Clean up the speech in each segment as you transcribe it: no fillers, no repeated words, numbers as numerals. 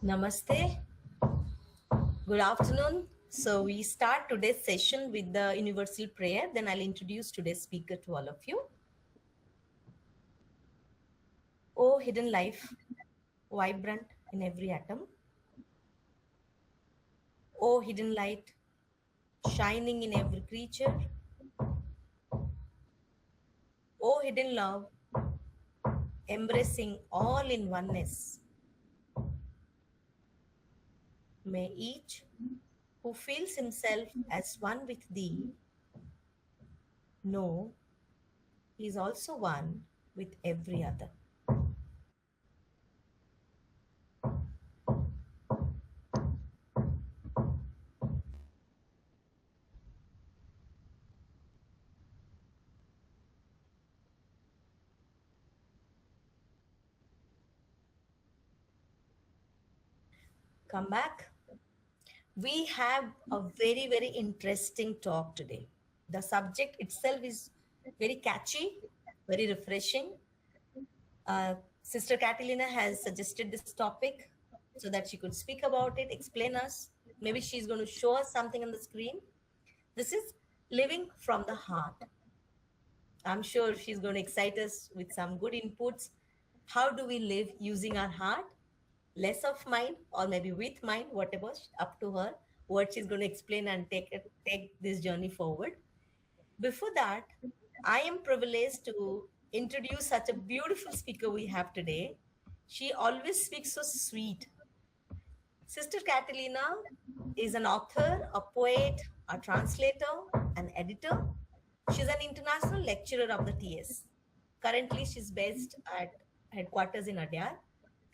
Namaste. Good afternoon. So we start today's session with the universal prayer. Then I'll introduce today's speaker to all of you. O hidden life, vibrant in every atom. O hidden light, shining in every creature. O hidden love, embracing all in oneness. May each who feels himself as one with thee know he is also one with every other. Come back. We have a very, very interesting talk today. The subject itself is very catchy, very refreshing. Sister Catalina has suggested this topic so that she could speak about it, explain us. Maybe she's going to show us something on the screen. This is living from the heart. I'm sure she's going to excite us with some good inputs. How do we live using our heart? Less of mind, or maybe with mind, whatever, up to her, what she's going to explain and take this journey forward. Before that, I am privileged to introduce such a beautiful speaker we have today. She always speaks so sweet. Sister Catalina is an author, a poet, a translator, an editor. She's an international lecturer of the TS. Currently, she's based at headquarters in Adyar,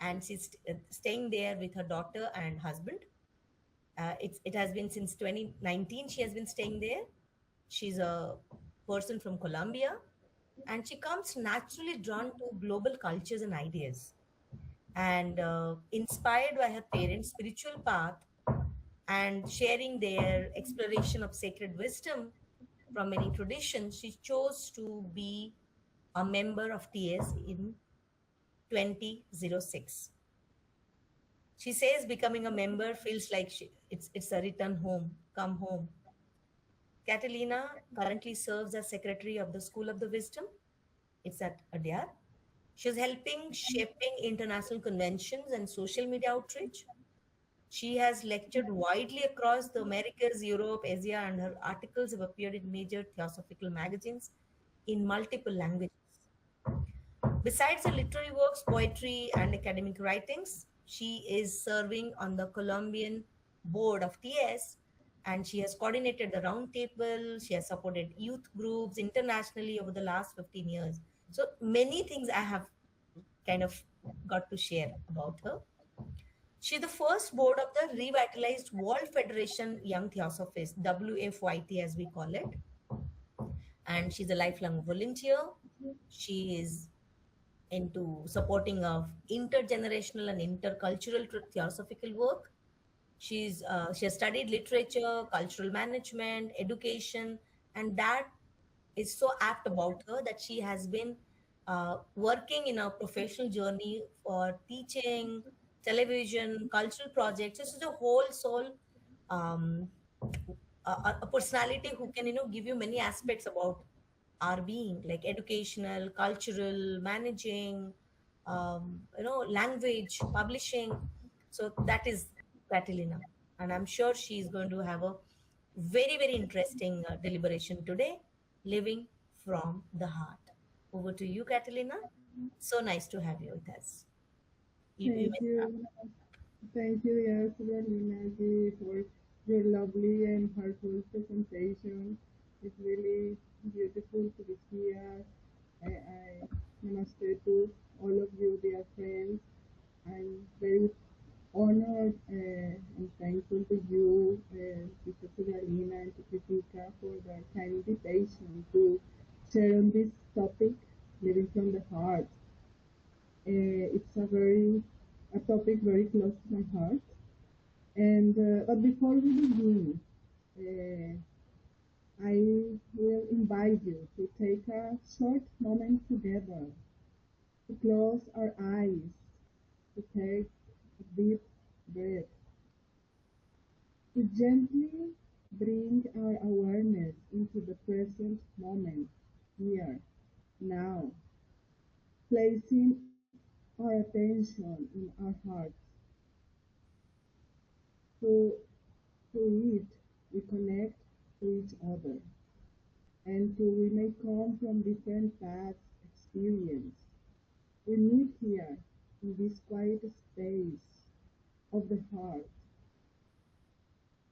and she's staying there with her daughter and husband. It has been since 2019 she has been staying there. She's a person from Colombia, and she comes naturally drawn to global cultures and ideas. And inspired by her parents' spiritual path and sharing their exploration of sacred wisdom from many traditions, she chose to be a member of TS in 2006. She says becoming a member feels like it's a return home, come home. Catalina currently serves as secretary of the School of the Wisdom. It's at Adyar. She's helping shaping international conventions and social media outreach. She has lectured widely across the Americas, Europe, Asia, and her articles have appeared in major theosophical magazines in multiple languages. Besides her literary works, poetry, and academic writings, she is serving on the Colombian board of TS, and she has coordinated the roundtable. She has supported youth groups internationally over the last 15 years. So many things I have kind of got to share about her. She's the first board of the revitalized World Federation Young Theosophists, WFYT as we call it. And she's a lifelong volunteer. She is into supporting of intergenerational and intercultural theosophical work. She has studied literature, cultural management, education, and that is so apt about her that she has been working in a professional journey for teaching, television, cultural projects. This is a whole soul, um, a personality who can give you many aspects about our being, like educational, cultural, managing, language, publishing. So that is Catalina, and I'm sure she is going to have a very, very interesting deliberation today, living from the heart. Over to you, Catalina. So nice to have you with us. You Thank may start. you. Thank you, yes, Catalina, for your lovely and heartful presentation. It's really beautiful to be here. I namaste to all of you, dear friends. I'm very honored and thankful to you, Sister Catalina and to Kritika for the kind invitation to share on this topic, living from the heart. It's a topic very close to my heart. And but before we begin, uh, I will invite you to take a short moment together, to close our eyes, to take a deep breath, to gently bring our awareness into the present moment, here, now, placing our attention in our hearts. To, to it, we connect to each other, and to we may come from different paths, experience. We meet here in this quiet space of the heart,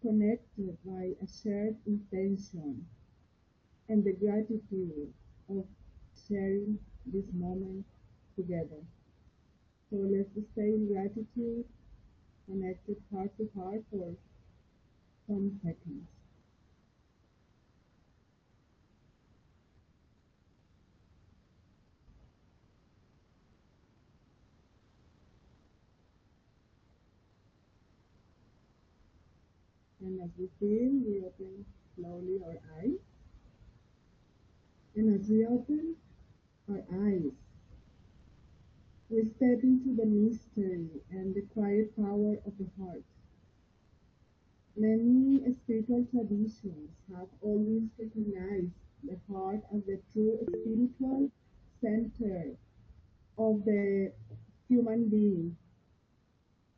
connected by a shared intention and the gratitude of sharing this moment together. So let's stay in gratitude, connected heart to heart for some seconds. And as we feel, we open slowly our eyes. And as we open our eyes, we step into the mystery and the quiet power of the heart. Many spiritual traditions have always recognized the heart as the true spiritual center of the human being.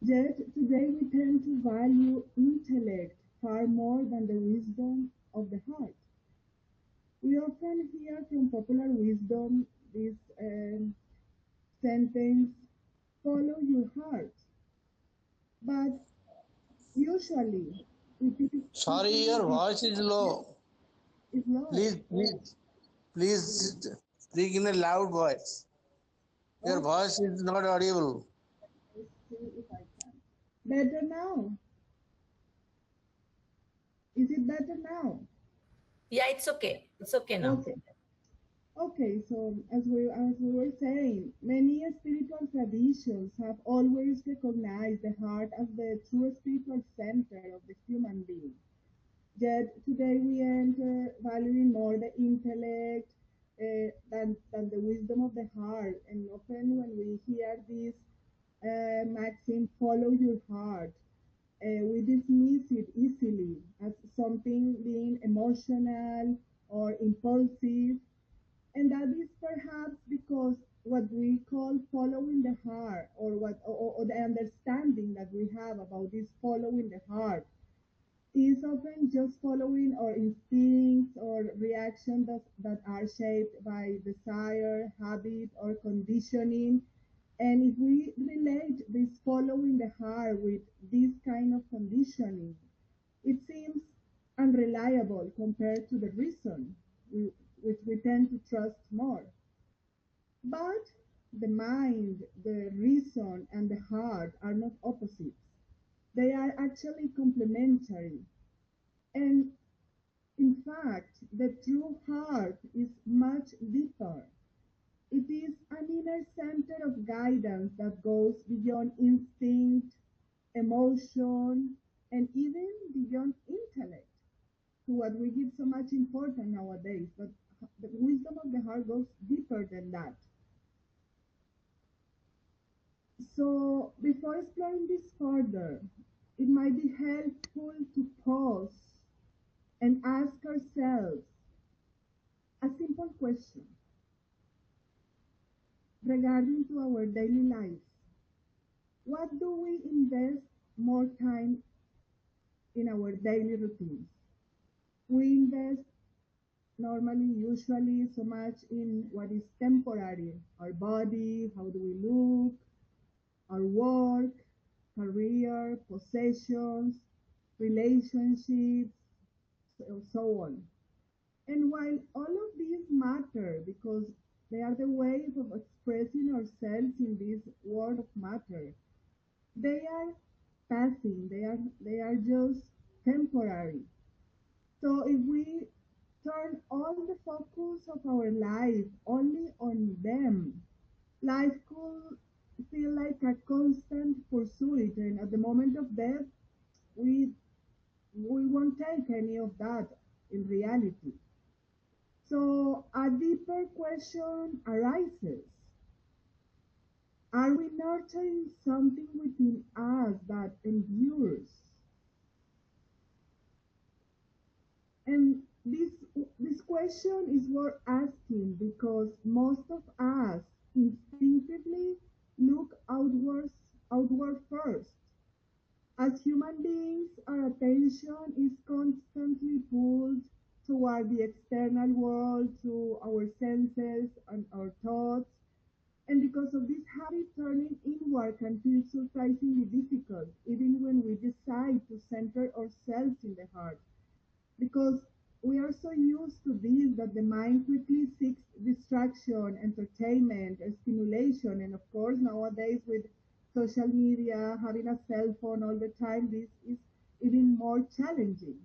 Yet today we tend to value intellect far more than the wisdom of the heart. We often hear from popular wisdom this sentence, follow your heart. But usually it is Sorry, easily your voice is yes, low. it's low. Please speak in a loud voice. Your Okay, voice is not audible. let's see if I can. Better now. Is it better now? Yeah, it's okay. It's okay now. Okay. Okay, so as we were saying, many spiritual traditions have always recognized the heart as the true spiritual center of the human being. Yet today we enter valuing more the intellect than the wisdom of the heart. And often when we hear this maxim, follow your heart, we dismiss it easily as something being emotional or impulsive. And that is perhaps because what we call following the heart, or the understanding that we have about this following the heart, is often just following our instincts or reactions that are shaped by desire, habit, or conditioning. And if we relate this following the heart with this kind of conditioning, it seems unreliable compared to the reason, which we tend to trust more. But the mind, the reason, and the heart are not opposites. They are actually complementary. And in fact, the true heart is much deeper. It is an inner center of guidance that goes beyond instinct, emotion, and even beyond intellect, to what we give so much importance nowadays. But the wisdom of the heart goes deeper than that. So, before exploring this further, it might be helpful to pause and ask ourselves a simple question regarding to our daily lives. What do we invest more time in our daily routines? We invest normally, usually, so much in what is temporary, our body, how do we look, our work, career, possessions, relationships, so on. And while all of these matter because they are the ways of expressing ourselves in this world of matter, they are passing, they are just temporary. So if we turn all the focus of our life only on them, life could feel like a constant pursuit, and at the moment of death, we we won't take any of that in reality. So a deeper question arises. Are we nurturing something within us that endures? And this question is worth asking because most of us instinctively look outward first. As human beings, our attention is constantly pulled toward the external world, through our senses and our thoughts. And because of this habit, turning inward can feel surprisingly difficult, even when we decide to center ourselves in the heart. Because we are so used to this that the mind quickly seeks distraction, entertainment, and stimulation. And of course, nowadays with social media, having a cell phone all the time, this is even more challenging.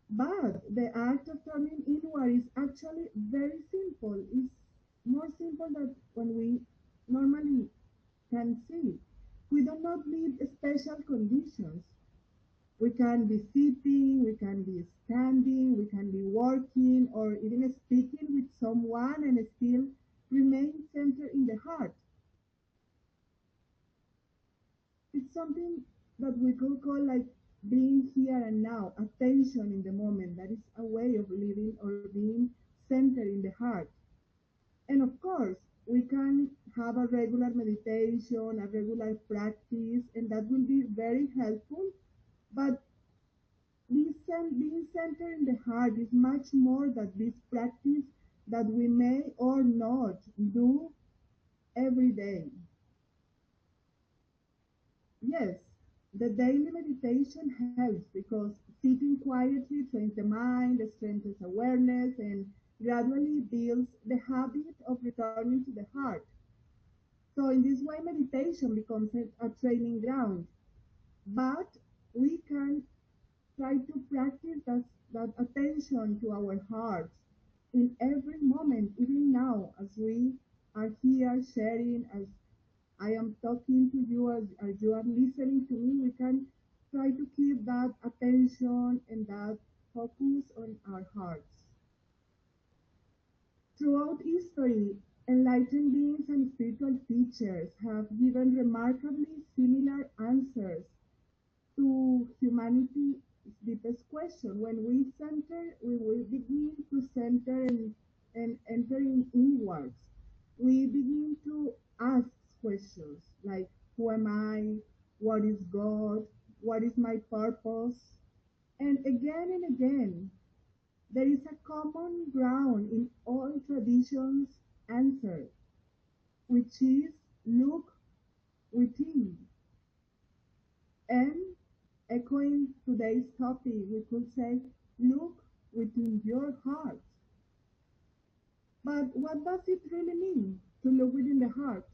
But the act of turning inward is actually very simple. It's more simple than when we normally can see. We do not need special conditions. We can be sitting, we can be standing, we can be working, or even speaking with someone and still remain centered in the heart. It's something that we could call like being here and now, attention in the moment. That is a way of living or being centered in the heart. And of course, we can have a regular meditation, a regular practice, and that will be very helpful. But being centered in the heart is much more than this practice that we may or not do every day. Yes, the daily meditation helps because sitting quietly trains the mind, strengthens awareness, and gradually builds the habit of returning to the heart. So, in this way, meditation becomes a training ground. But we can try to practice that attention to our hearts in every moment, even now, as we are here sharing, as I am talking to you, as you are listening to me. We can try to keep that attention and that focus on our hearts. Throughout history, enlightened beings and spiritual teachers have given remarkably similar answers to humanity's deepest question. When we center, we will begin to center and entering inwards. We begin to ask questions like, who am I? What is God? What is my purpose? And again, there is a common ground in all traditions' answer, which is look within. And echoing today's topic, we could say, look within your heart. But what does it really mean to look within the heart?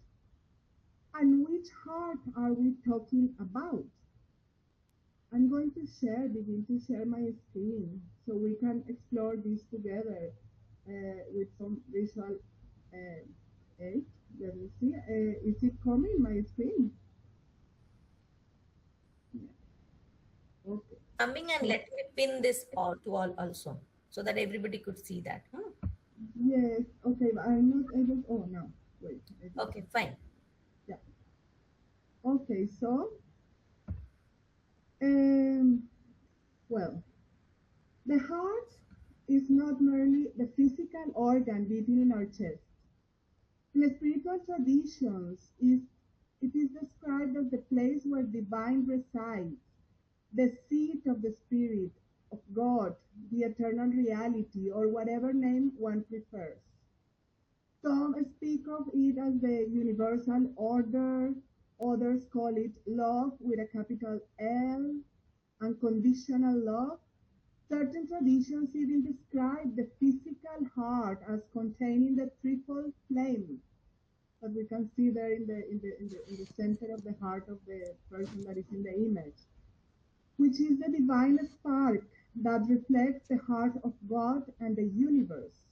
And which heart are we talking about? I'm going to begin to share my screen so we can explore this together with some visual aid. Let me see. Is it coming, my screen? Yeah. Okay. Coming, and So, let me pin this all to all also so that everybody could see that. yes. Okay, but I'm not able. Oh, no. Wait. I did. Okay, fine. Yeah. Okay, so, um, well, the heart is not merely the physical organ beating in our chest. In spiritual traditions, it is described as the place where divine resides, the seat of the spirit, of God, the eternal reality, or whatever name one prefers. Some speak of it as the universal order, others call it love with a capital L, unconditional love. Certain traditions even describe the physical heart as containing the triple flame that we can see there in the center of the heart of the person that is in the image, which is the divine spark that reflects the heart of God and the universe.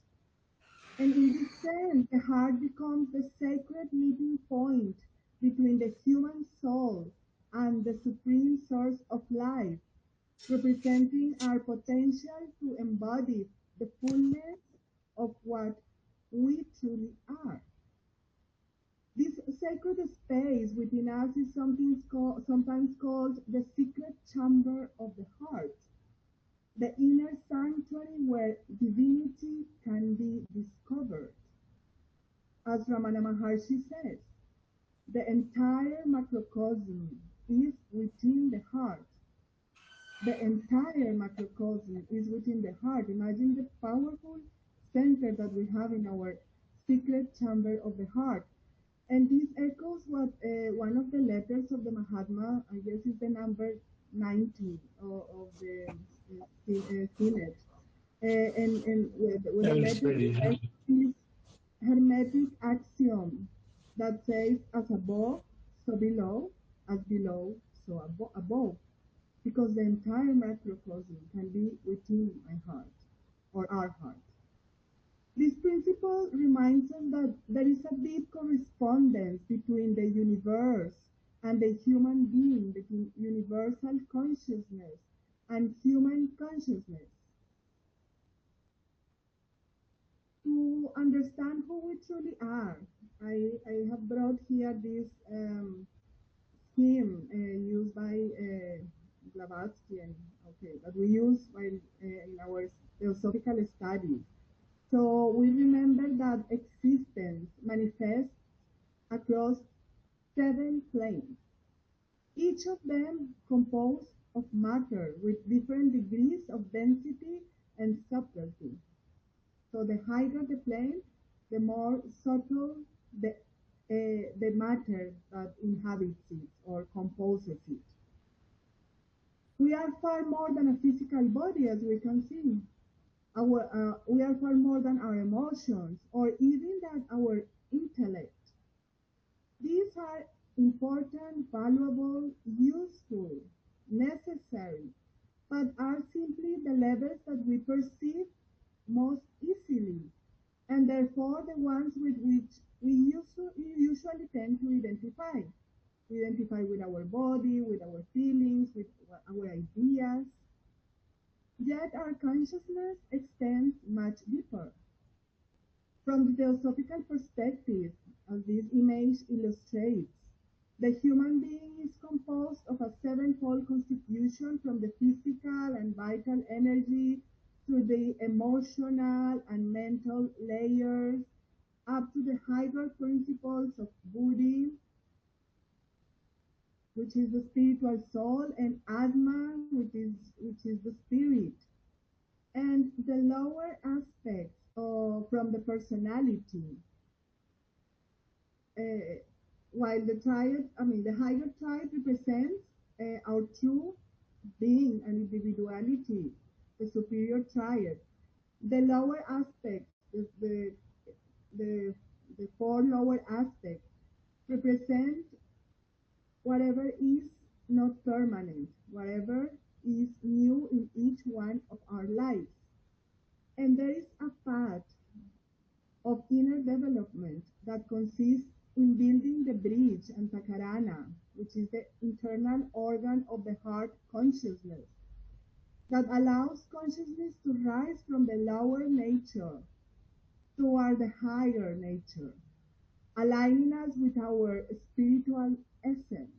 And in this sense, the heart becomes the sacred meeting point between the human soul and the supreme source of life, representing our potential to embody the fullness of what we truly are. This sacred space within us is sometimes called the secret chamber of the heart, the inner sanctuary where divinity can be discovered. As Ramana Maharshi says, the entire macrocosm is within the heart. The entire macrocosm is within the heart. Imagine the powerful center that we have in our secret chamber of the heart. And this echoes what one of the letters of the Mahatma, I guess is the number 90 of the synod. And with the That's letter very says this hermetic axiom that says, as above, so below, as below, so above, because the entire macrocosm can be within my heart or our heart. This principle reminds us that there is a deep correspondence between the universe and the human being, between universal consciousness and human consciousness. To understand who we truly are, I have brought here this scheme used by Blavatsky, and okay, that we use while in our theosophical studies. So we remember that existence manifests across 7 planes, each of them composed of matter with different degrees of density and subtlety. So the higher the plane, the more subtle the matter that inhabits it or composes it. We are far more than a physical body, as we can see. We are far more than our emotions or even than our intellect. These are important, valuable, useful, necessary, but are simply the levels that we perceive most easily, and therefore the ones with which we usually tend to identify. We identify with our body, with our feelings, with our ideas. Yet our consciousness extends much deeper. From the theosophical perspective, as this image illustrates, the human being is composed of a sevenfold constitution, from the physical and vital energy to the emotional and mental layers, up to the higher principles of Buddhi, which is the spiritual soul, and Atman, which is the spirit, and the lower aspects from the personality. Uh, while the higher triad represents our true being and individuality, the superior triad. The lower aspects, the, the 4 lower aspects, represent whatever is not permanent, whatever is new in each one of our lives. And there is a path of inner development that consists in building the bridge and takarana, which is the internal organ of the heart consciousness, that allows consciousness to rise from the lower nature toward the higher nature, aligning us with our spiritual essence.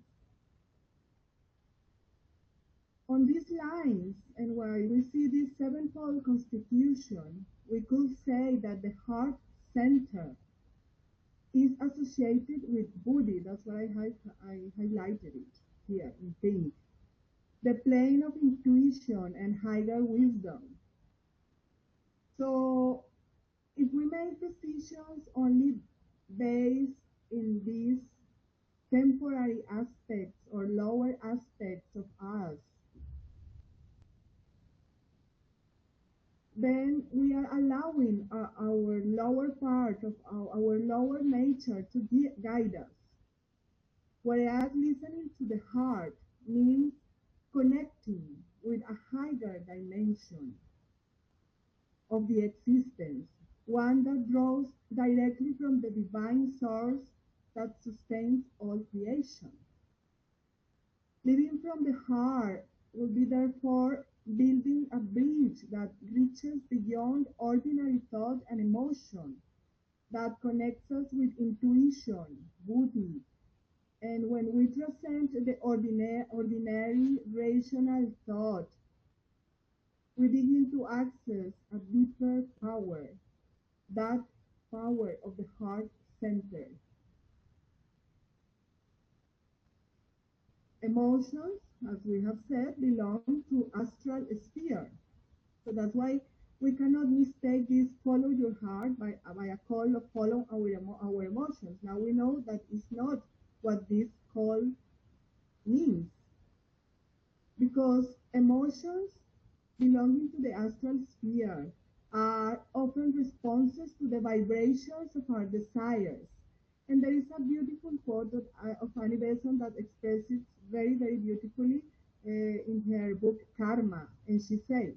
On these lines, and while we see this sevenfold constitution, we could say that the heart center is associated with Buddhi. That's why I highlighted it here in pink. The plane of intuition and higher wisdom. So if we make decisions only based in these temporary aspects or lower aspects of us, then we are allowing our lower part of our lower nature to guide us. Whereas listening to the heart means connecting with a higher dimension of the existence, one that draws directly from the divine source that sustains all creation. Living from the heart will be therefore building a bridge that reaches beyond ordinary thought and emotion, that connects us with intuition, buddhi, and when we transcend the ordinary rational thought, we begin to access a deeper power, that power of the heart center. Emotions, as we have said, belong to astral sphere. So that's why we cannot mistake this follow your heart by a call of follow our emotions. Now we know that it's not what this call means, because emotions belonging to the astral sphere are often responses to the vibrations of our desires. And there is a beautiful quote of Annie Besant that expresses very, very beautifully in her book Karma. And she says,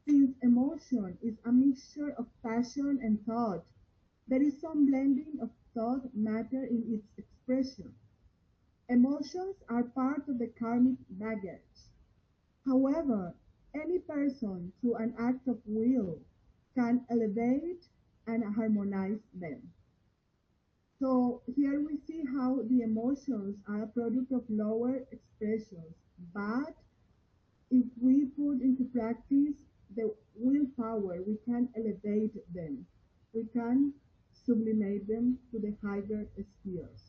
since emotion is a mixture of passion and thought, there is some blending of thought matter in its expression. Emotions are part of the karmic baggage. However, any person, through an act of will, can elevate and harmonize them. So here we see how the emotions are a product of lower expressions, but if we put into practice the willpower, we can elevate them. We can sublimate them to the higher spheres.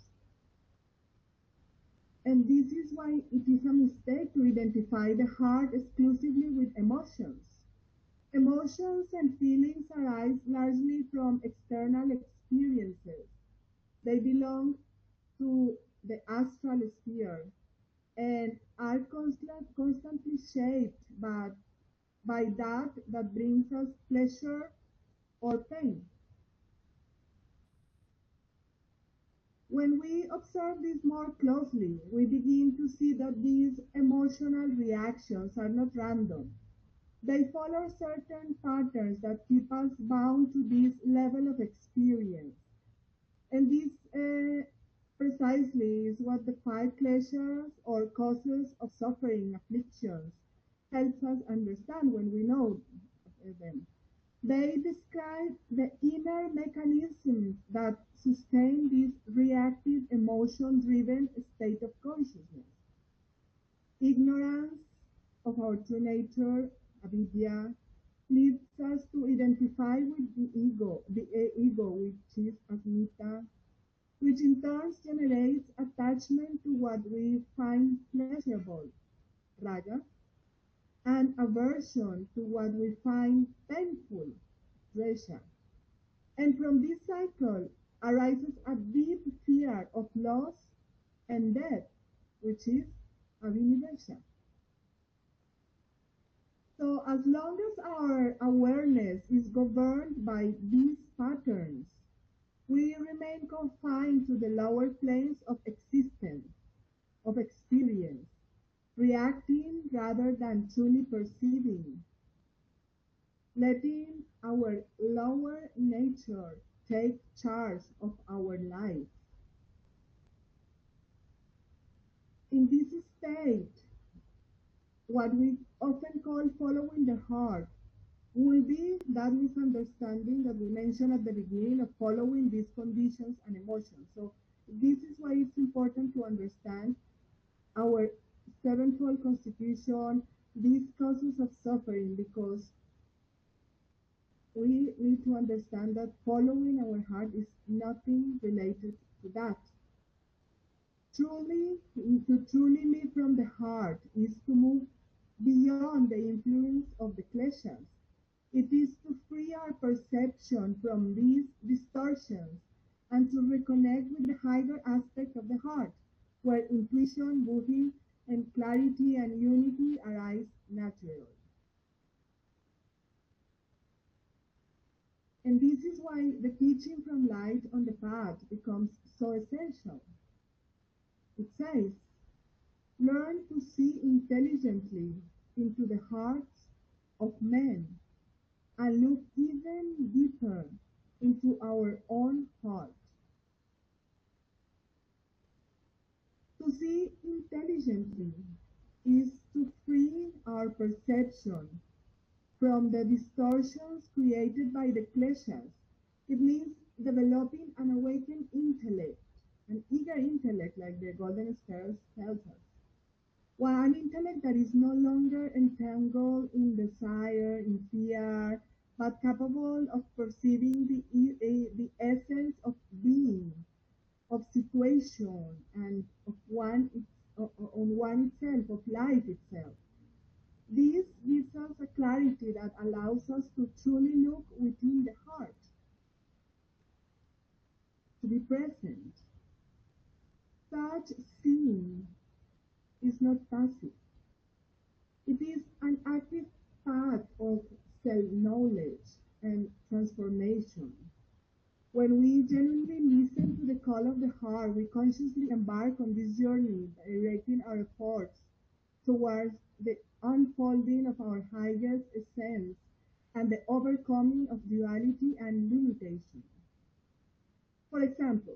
And this is why it is a mistake to identify the heart exclusively with emotions. Emotions and feelings arise largely from external experiences. They belong to the astral sphere and are constantly shaped by that brings us pleasure or pain. When we observe this more closely, we begin to see that these emotional reactions are not random. They follow certain patterns that keep us bound to this level of experience. And this precisely is what the five pleasures or causes of suffering, afflictions, helps us understand when we know them. They describe the inner mechanisms that sustain this reactive, emotion-driven state of consciousness. Ignorance of our true nature, avidya, leads us to identify with the ego, which is asmita, which in turn generates attachment to what we find pleasurable, raga, and aversion to what we find painful, dvesha. And from this cycle arises a deep fear of loss and death, which is abhinivesha. So as long as our awareness is governed by these patterns, we remain confined to the lower planes of existence, of experience, reacting rather than truly perceiving, letting our lower nature take charge of our life. In this state, what we often call following the heart will be that misunderstanding that we mentioned at the beginning of following these conditions and emotions. So this is why it's important to understand our sevenfold constitution, these causes of suffering, because we need to understand that following our heart is nothing related to that. To truly live from the heart is to move beyond the influence of the kleshas. It is to free our perception from these distortions and to reconnect with the higher aspect of the heart, where intuition, buddhi, and clarity and unity arise naturally. And this is why the teaching from light on the path becomes so essential. It says, learn to see intelligently into the hearts of men and look even deeper into our own heart. To see intelligently is to free our perception from the distortions created by the kleshas. It means developing an awakened intellect, an eager intellect, like the Golden Spurs tells us. Well, an intellect that is no longer entangled in desire, in fear, but capable of perceiving the essence of being, of situation, and of on one itself, of life itself. This gives us a clarity that allows us to truly look within the heart, to be present. Such seeing is not passive. It is an active path of self-knowledge and transformation. When we genuinely listen to the call of the heart, we consciously embark on this journey, directing our efforts towards the unfolding of our highest essence and the overcoming of duality and limitation. For example,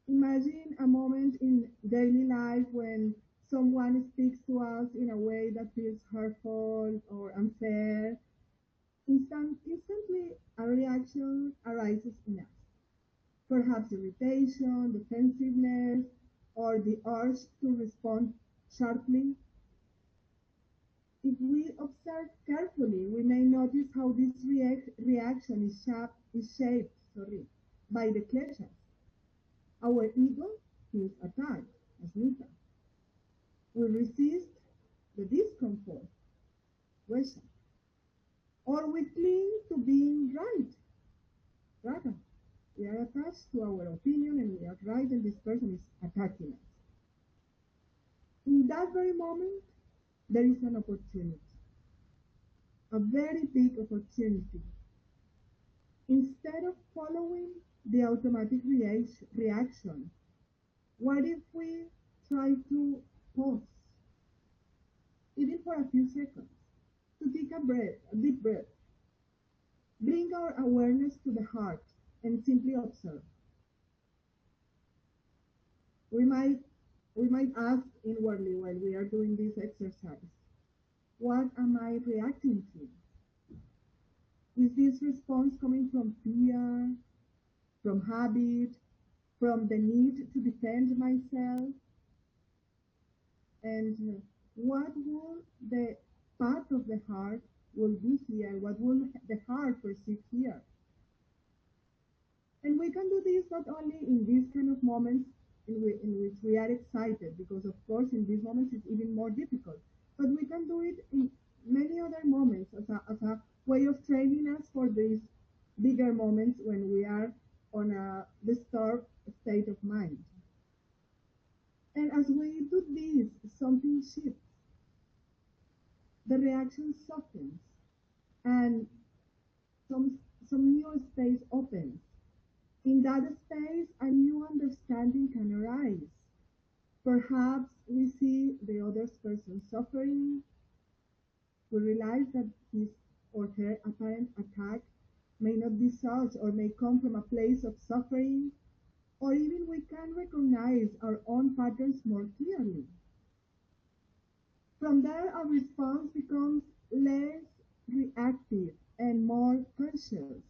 imagine a moment in daily life when someone speaks to us in a way that feels hurtful or unfair. Instantly, a reaction arises in us. Perhaps irritation, defensiveness, or the urge to respond sharply. If we observe carefully, we may notice how this reaction is shaped by the kleshas. Our ego feels attacked, as Nita. We resist the discomfort, Vesha. Or we cling to being right, Raga. We are attached to our opinion and we are right and this person is attacking us. In that very moment, there is an opportunity, a very big opportunity. Instead of following the automatic reaction, what if we try to pause, even for a few seconds, to take a deep breath, bring our awareness to the heart, and simply observe. We might we might ask inwardly while we are doing this exercise, what am I reacting to? Is this response coming from fear, from habit, from the need to defend myself? And what will the path of the heart will be here? What will the heart perceive here? And we can do this not only in these kind of moments in which we are excited, because of course in these moments it's even more difficult, but we can do it in many other moments as a way of training us for these bigger moments when we are on a disturbed state of mind. And as we do this, something shifts. The reaction softens and some new space opens. In that space, a new understanding can arise. Perhaps we see the other person suffering. We realize that his or her apparent attack may not be such or may come from a place of suffering, or even we can recognize our own patterns more clearly. From there, our response becomes less reactive and more conscious,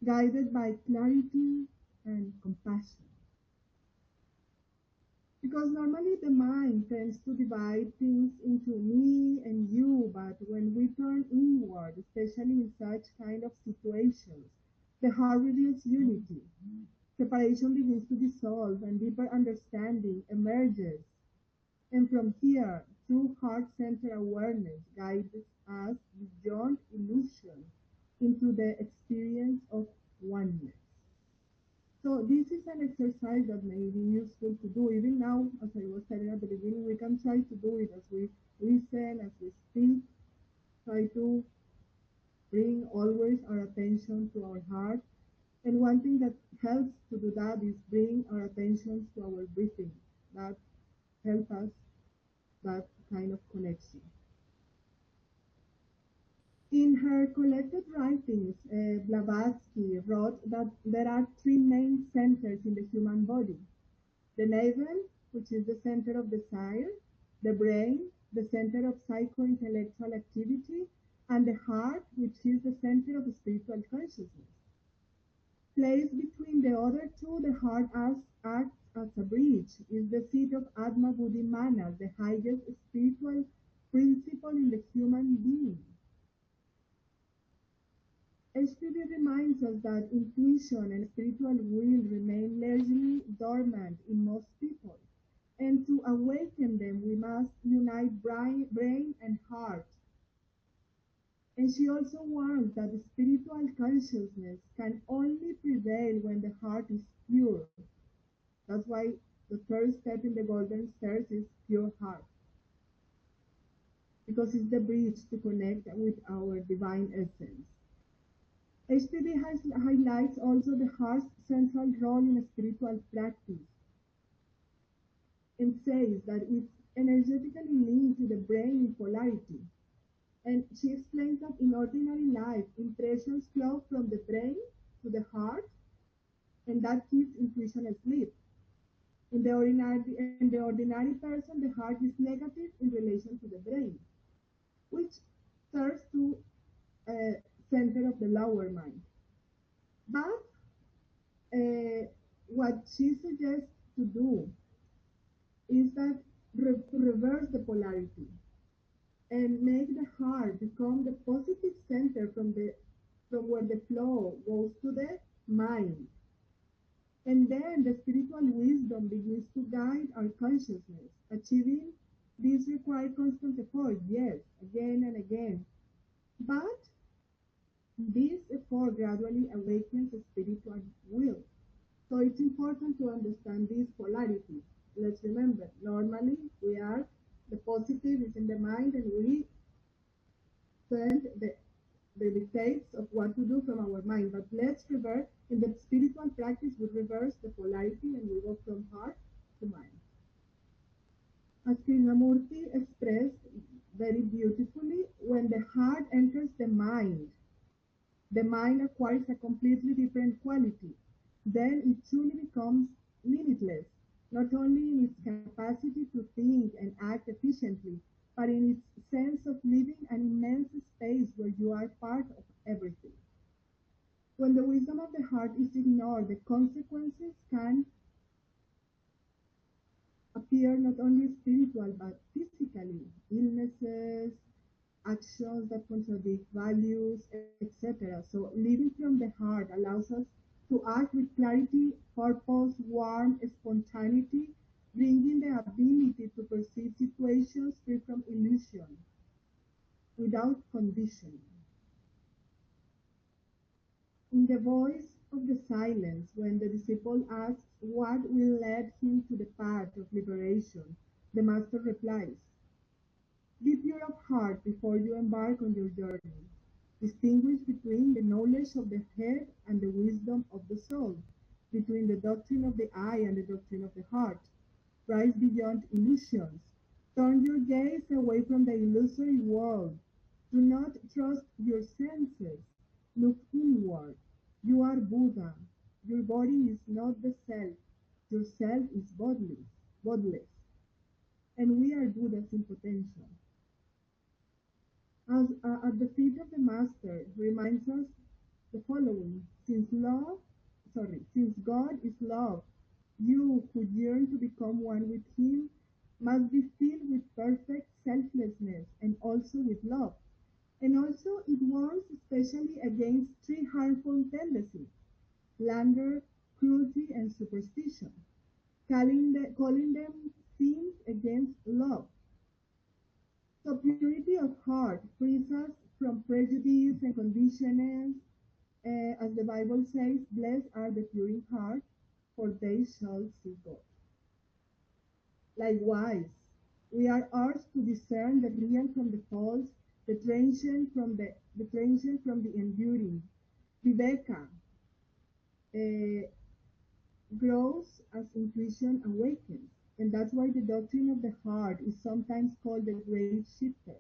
guided by clarity and compassion. Because normally the mind tends to divide things into me and you, but when we turn inward, especially in such kind of situations, the heart reveals unity. Separation begins to dissolve and deeper understanding emerges. And from here, true heart-centered awareness guides us beyond illusion into the experience of oneness. So this is an exercise that may be useful to do. Even now, as I was telling at the beginning, we can try to do it as we listen, as we speak, try to bring always our attention to our heart. And one thing that helps to do that is bring our attention to our breathing. That helps us that kind of connection. In her collected writings, Blavatsky wrote that there are three main centers in the human body: the navel, which is the center of desire; the brain, the center of psycho-intellectual activity; and the heart, which is the center of spiritual consciousness. Placed between the other two, the heart acts as a bridge, is the seat of Atma Buddhi Manas, the highest spiritual principle in the human being. HPV reminds us that intuition and spiritual will remain largely dormant in most people, and to awaken them, we must unite brain and heart. And she also warns that spiritual consciousness can only prevail when the heart is pure. That's why the first step in the golden stairs is pure heart, because it's the bridge to connect with our divine essence. HPV highlights also the heart's central role in spiritual practice and says that it's energetically linked to the brain in polarity. And she explains that in ordinary life, impressions flow from the brain to the heart, and that keeps intuition asleep. In the ordinary person, the heart is negative in relation to the brain, which serves to center of the lower mind. But what she suggests to do is that to reverse the polarity and make the heart become the positive center from where the flow goes to the mind. And then the spiritual wisdom begins to guide our consciousness. Achieving this requires constant effort, yes, again and again. But this effort gradually awakens the spiritual will. So it's important to understand these polarities. Let's remember, normally the positive is in the mind and we send the dictates of what to do from our mind. But let's reverse, in the spiritual practice, we reverse the polarity and we go from heart to mind. As Krishnamurti expressed very beautifully, when the heart enters the mind acquires a completely different quality. Then it truly becomes limitless, not only in its capacity to think and act efficiently, but in its sense of living an immense space where you are part of everything. When the wisdom of the heart is ignored, the consequences can appear not only spiritual but physically. Illnesses, actions that contradict values, etc. So living from the heart allows us to act with clarity, purpose, warmth, spontaneity, bringing the ability to perceive situations free from illusion, without conditioning. In the voice of the silence, when the disciple asks what will lead him to the path of liberation, the master replies, be pure of heart before you embark on your journey. Distinguish between the knowledge of the head and the wisdom of the soul, between the doctrine of the eye and the doctrine of the heart. Rise beyond illusions. Turn your gaze away from the illusory world. Do not trust your senses. Look inward. You are Buddha. Your body is not the self. Your self is bodiless. And we are Buddhas in potential. As at the feet of the Master reminds us the following: since God is love, you who yearn to become one with Him must be filled with perfect selflessness and also with love. And also it warns especially against three harmful tendencies: slander, cruelty, and superstition, calling them sins against love. So purity of heart frees us from prejudice and conditionings. As the Bible says, blessed are the pure in heart, for they shall see God. Likewise, we are asked to discern the real from the false, the transient from the enduring. Viveka uh, grows as intuition awakens, and that's why the doctrine of the heart is sometimes called the great shifter.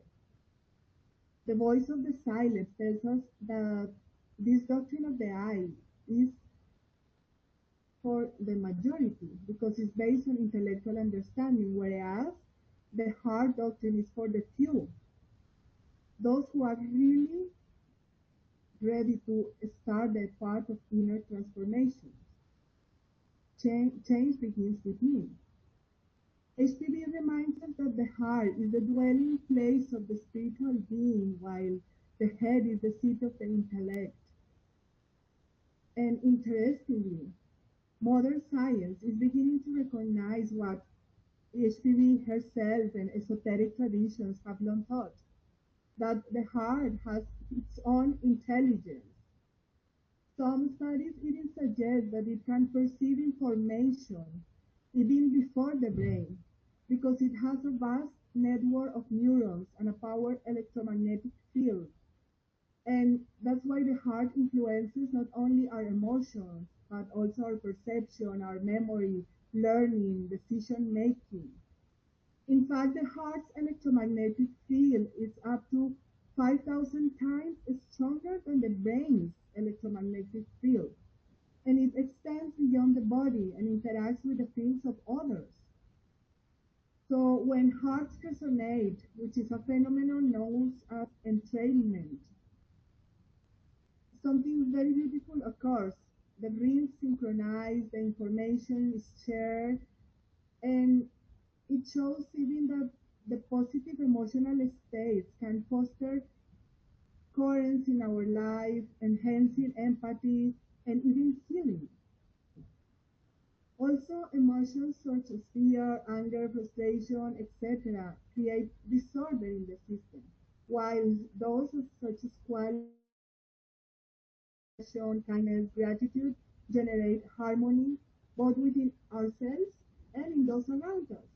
The voice of the silence tells us that this doctrine of the eye is for the majority because it's based on intellectual understanding, whereas the heart doctrine is for the few, those who are really ready to start that part of inner transformation. Change begins with me. HPV reminds us that the heart is the dwelling place of the spiritual being, while the head is the seat of the intellect. And interestingly, modern science is beginning to recognize what HPV herself and esoteric traditions have long taught, that the heart has its own intelligence. Some studies even suggest that it can perceive information even before the brain, because it has a vast network of neurons and a power electromagnetic field. And that's why the heart influences not only our emotions, but also our perception, our memory, learning, decision making. In fact, the heart's electromagnetic field is up to 5,000 times stronger than the brain's electromagnetic field, and it extends beyond the body and interacts with the fields of others. So when hearts resonate, which is a phenomenon known as entrainment, something very beautiful occurs. The rings synchronize, the information is shared, and it shows even that the positive emotional states can foster coherence in our life, enhancing empathy, and even healing. Also, emotions such as fear, anger, frustration, etc., create disorder in the system, while those such as qualities like compassion, kindness, gratitude generate harmony both within ourselves and in those around us.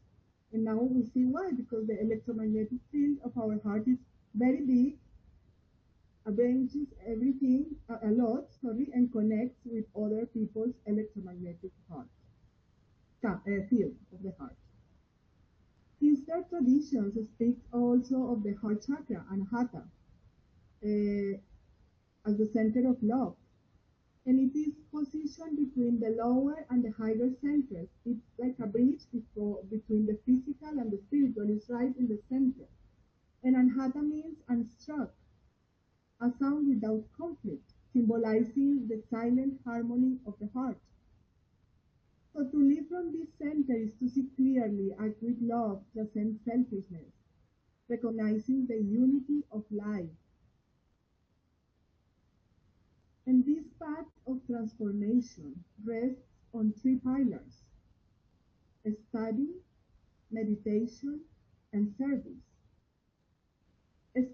And now we see why, because the electromagnetic field of our heart is very big, arranges everything a lot, sorry, and connects with other people's electromagnetic field of the heart. Eastern traditions speak also of the heart chakra, Anahata, as the center of love, and it is positioned between the lower and the higher centers. It's like a bridge between the physical and the spiritual. It's right in the center. And Anhata means unstruck, a sound without conflict, symbolizing the silent harmony of the heart. So to live from this center is to see clearly, act with love, transcend selfishness, recognizing the unity of life. And this path of transformation rests on three pillars: study, meditation, and service.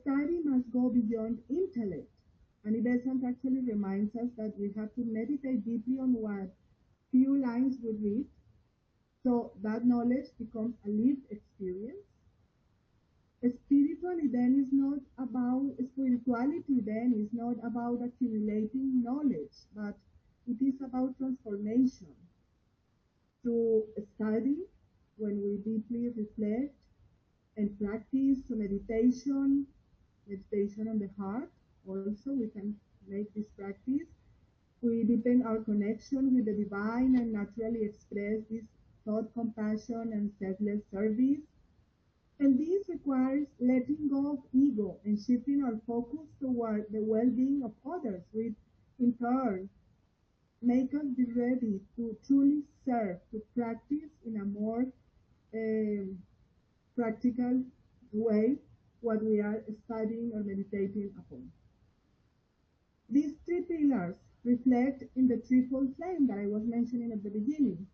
Study must go beyond intellect. And Ibesant actually reminds us that we have to meditate deeply on what few lines we read, so that knowledge becomes a lived experience. Spirituality then is not about accumulating knowledge, but it is about transformation. To study, when we deeply reflect and practice meditation on the heart, also we can make this practice. We deepen our connection with the divine and naturally express this thought, compassion, and selfless service. And this requires letting go of ego and shifting our focus toward the well-being of others, which in turn make us be ready to truly serve, to practice in a more um, practical way what we are studying or meditating upon. These three pillars reflect in the threefold flame that I was mentioning at the beginning,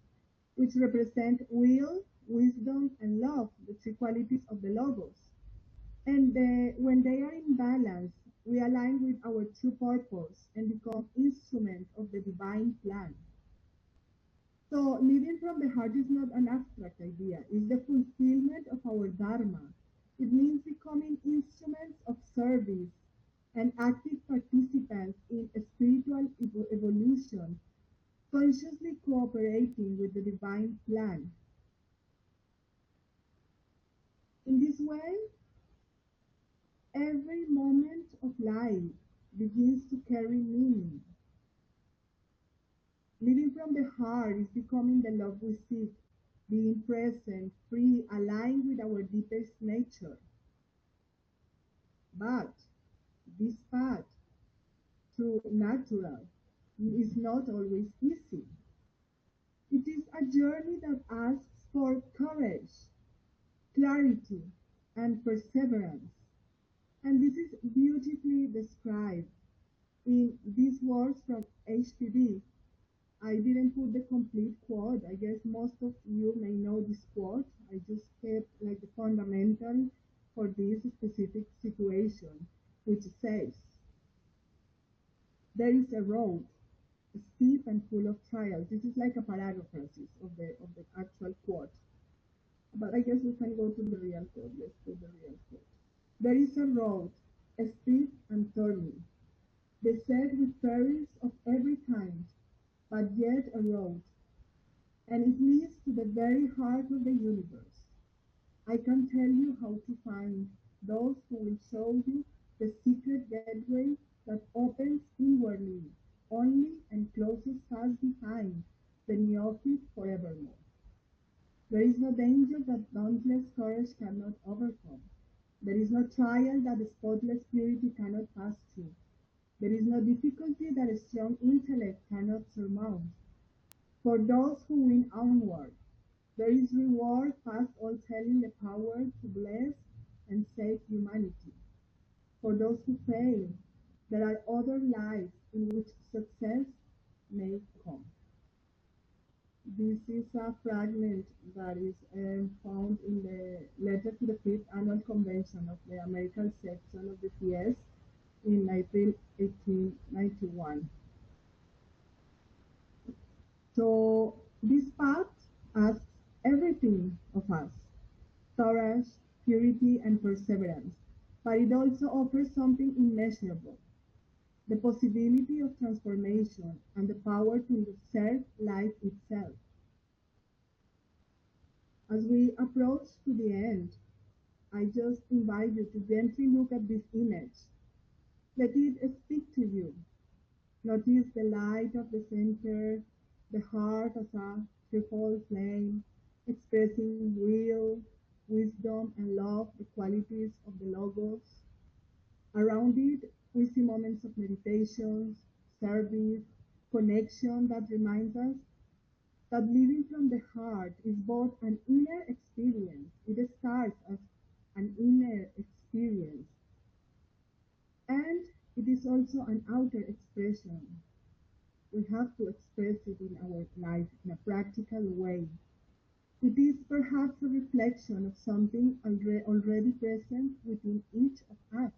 which represent will, wisdom, and love, the three qualities of the Logos. And when they are in balance, we align with our true purpose and become instruments of the divine plan. So living from the heart is not an abstract idea, it's the fulfillment of our dharma. It means becoming instruments of service and active participants in a spiritual evolution, consciously cooperating with the divine plan. In this way, every moment of life begins to carry meaning. Living from the heart is becoming the love we seek, being present, free, aligned with our deepest nature. But this path through natural is not always easy. It is a journey that asks for courage, clarity, and perseverance. And this is beautifully described in these words from HPB. I didn't put the complete quote. I guess most of you may know this quote. I just kept like the fundamental for this specific situation, which says, there is a road, steep and full of trials. This is like a paraphrasis of the actual quote. But I guess we can go to the real quote. Let's put the real quote. There is a road, steep and thorny, beset with perils of every kind, but yet a road, and it leads to the very heart of the universe. I can tell you how to find those who will show you the secret gateway that opens inwardly only and closes fast behind the neophyte forevermore. There is no danger that dauntless courage cannot overcome. There is no trial that spotless purity cannot pass through. There is no difficulty that a strong intellect cannot surmount. For those who win onward, there is reward past all telling, the power to bless and save humanity. For those who fail, there are other lives in which success may come. This is a fragment that is found in the letter to the Fifth Annual Convention of the American section of the PS in April 1891. So this path asks everything of us: courage, purity, and perseverance. But it also offers something immeasurable: the possibility of transformation and the power to serve life itself. As we approach to the end, I just invite you to gently look at this image. Let it speak to you. Notice the light of the center, the heart as a threefold flame, expressing will, wisdom, and love, the qualities of the Logos. Around it, we see moments of meditation, service, connection that reminds us that living from the heart is both an inner experience. It starts as an inner experience, and it is also an outer expression. We have to express it in our life in a practical way. It is perhaps a reflection of something already present within each of us.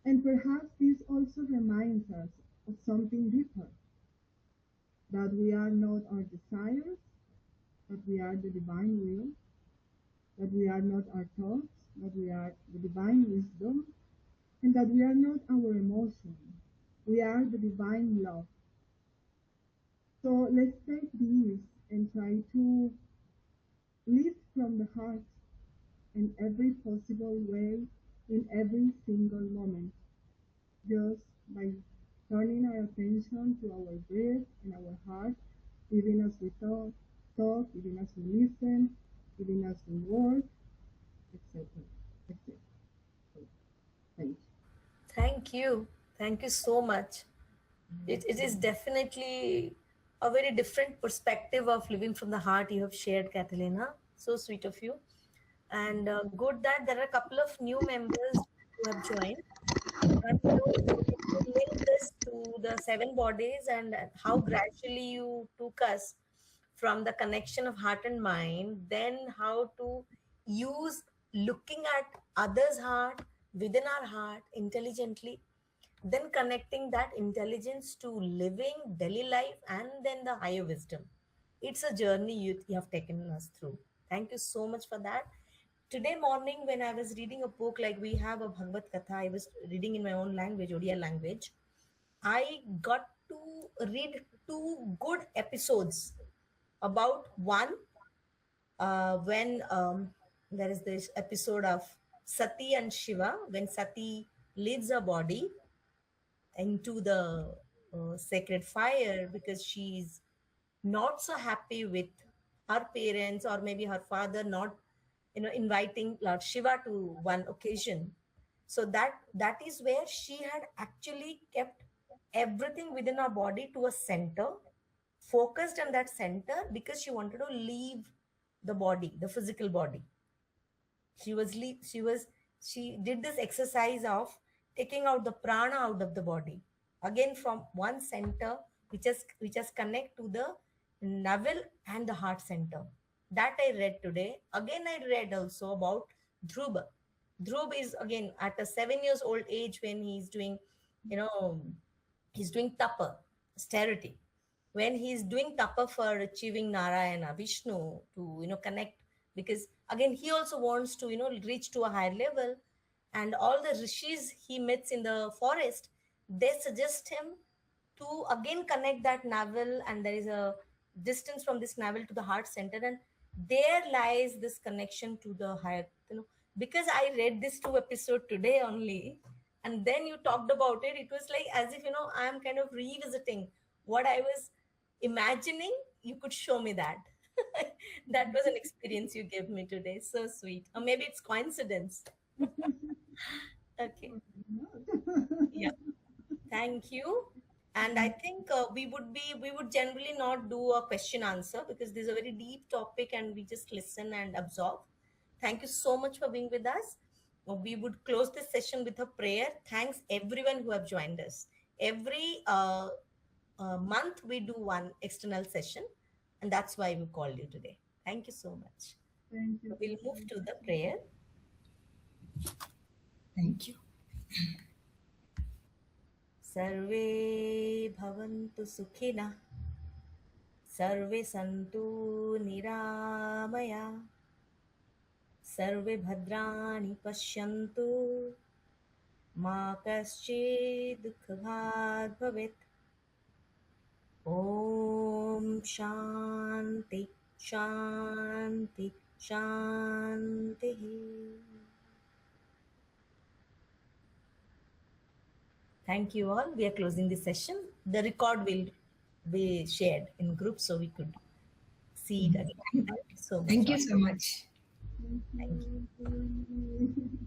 And perhaps this also reminds us of something deeper: that we are not our desires, that we are the divine will, that we are not our thoughts, that we are the divine wisdom, and that we are not our emotion. We are the divine love. So let's take these and try to live from the heart in every possible way, in every single moment, just by turning our attention to our breath and our heart, even as we talk, even as we listen, even as we work, etc. etc. So, thank you. Thank you. Thank you so much. It is definitely a very different perspective of living from the heart you have shared, Catalina. So sweet of you. And good that there are a couple of new members who have joined. And if you link this to the seven bodies and how gradually you took us from the connection of heart and mind, then how to use looking at others' heart within our heart intelligently, then connecting that intelligence to living daily life and then the higher wisdom. It's a journey you have taken us through. Thank you so much for that. Today morning, when I was reading a book, like we have a Bhagavad Katha, I was reading in my own language, Odia language. I got to read two good episodes about one when there is this episode of Sati and Shiva, when Sati leaves her body into the sacred fire because she's not so happy with her parents or maybe her father not inviting Lord Shiva to one occasion. So that is where she had actually kept everything within our body to a center, focused on that center because she wanted to leave the body, the physical body. She did this exercise of taking out the prana out of the body, again from one center, which has connect to the navel and the heart center. That I read today. Again, I read also about Dhruva. Dhruv is again at a 7 years old age when he's doing, you know, he's doing tapa, austerity. When he's doing tapa for achieving Narayana, Vishnu, to, connect, because again, he also wants to, reach to a higher level. And all the rishis he meets in the forest, they suggest him to again connect that navel, and there is a distance from this navel to the heart center, and there lies this connection to the higher, because I read this 2 episode today only, and then you talked about it. It was like as if, I'm kind of revisiting what I was imagining. You could show me that. That was an experience you gave me today. So sweet. Or maybe it's coincidence. Okay. Yeah. Thank you. And I think we would generally not do a question answer because this is a very deep topic and we just listen and absorb. Thank you so much for being with us. We would close this session with a prayer. Thanks everyone who have joined us. Every month we do one external session, and that's why we called you today. Thank you so much. Thank you. We'll move to the prayer. Thank you. सर्वे भवन्तु सुखिनः, सर्वे सन्तु निरामया, सर्वे भद्राणि पश्यन्तु, मा कश्चित् दुःखभाग् भवेत्. ॐ शान्ति शान्ति शान्तिः. Thank you all. We are closing the session. The record will be shared in group so we could see it again. Thank you so much. Thank you so much. Thank you.